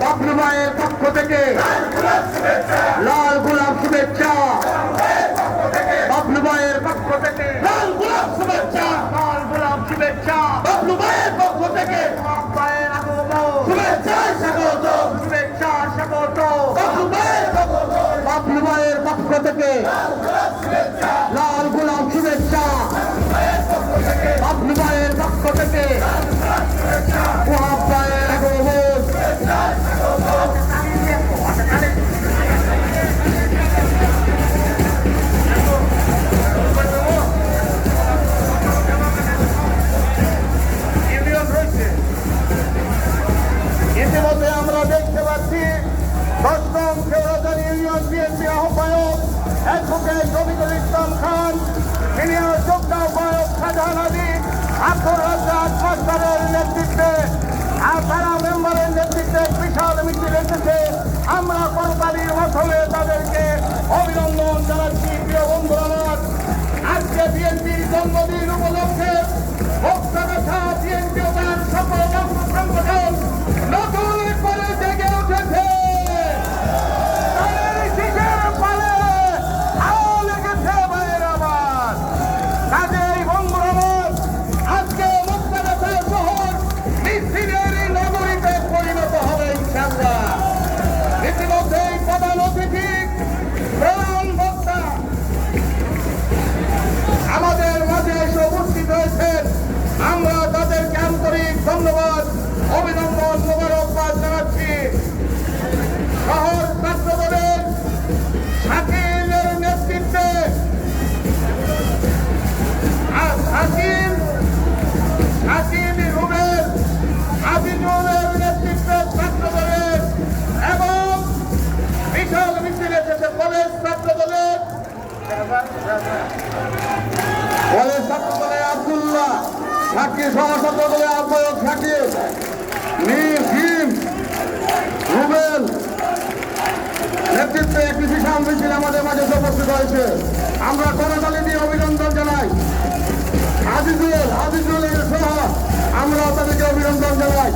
বাবলু ভাইয়ের পক্ষ থেকে লাল গোলাপ শুভেচ্ছা। বাবলু ভাইয়ের পক্ষ থেকে লাল গোলাপ শুভেচ্ছা। লাল গোলাপ শুভেচ্ছা বাবলু ভাইয়ের পক্ষ থেকে। ভাইয়ের আগমন শুভেচ্ছা স্বাগত। শুভেচ্ছা স্বাগত বাবলু ভাইয়ের পক্ষ থেকে লাল গোলাপ শুভেচ্ছা। বাবলু ভাইয়ের পক্ষ থেকে ভাইয়ের আগমন ইতিমধ্যে আমরা দেখতে পাচ্ছি ১০নং কেওড়াতলী ইউনিয়ন বিএনপি আহ্বায়ক অ্যাডভোকেট রবিকুল ইসলাম খান, সিনিয়র যুগ্ম আহ্বায়ক শাহজাহান আলী, আব্দুর রাজ্জাক মাস্টারের নেতৃত্বে আর তারা মেম্বারের নেতৃত্বে বিশাল মিছিল এসেছে। আমরা করতালির মাধ্যমে তাদেরকে অভিনন্দন জানাচ্ছি। প্রিয় বন্ধুরা আমার, আজকে বিএনপির জন্মদিন উপলক্ষে ভক্তগাথা বিএনপি ও তার সকল সংগঠন নতুন করে জেগে উঠেছে। কাজেই বন্ধুরা আমার, আজকে মুক্তাগাছার শহর মিছিলেরই নগরীতে পরিণত হবে ইনশাআল্লাহ। ইতিমধ্যেই প্রধান অতিথি প্রধান বক্তা আমাদের মাঝে এসে উপস্থিত হয়েছেন। আমরা তাদেরকে আন্তরিক ধন্যবাদ, অভিনন্দন, মোবারকবাদ জানাচ্ছি। শহর ছাত্র দলের শাকিলের নেতৃত্বে রুবেল আজিজুলের নেতৃত্বে ছাত্র দলের এবং বিশাল মিছিল এসেছে কলেজ ছাত্র দলের আব্দুল্লাহ শাকির, সহসত্র দলের আহ্বায়ক শাকির, রুবেল নেতৃত্বে একটি বিশাল মিছিল আমাদের মাঝে উপস্থিত হয়েছে। আমরা করতালি দিয়ে অভিনন্দন জানাই। আজিজুলের সহ আমরা তাদেরকে অভিনন্দন জানাই।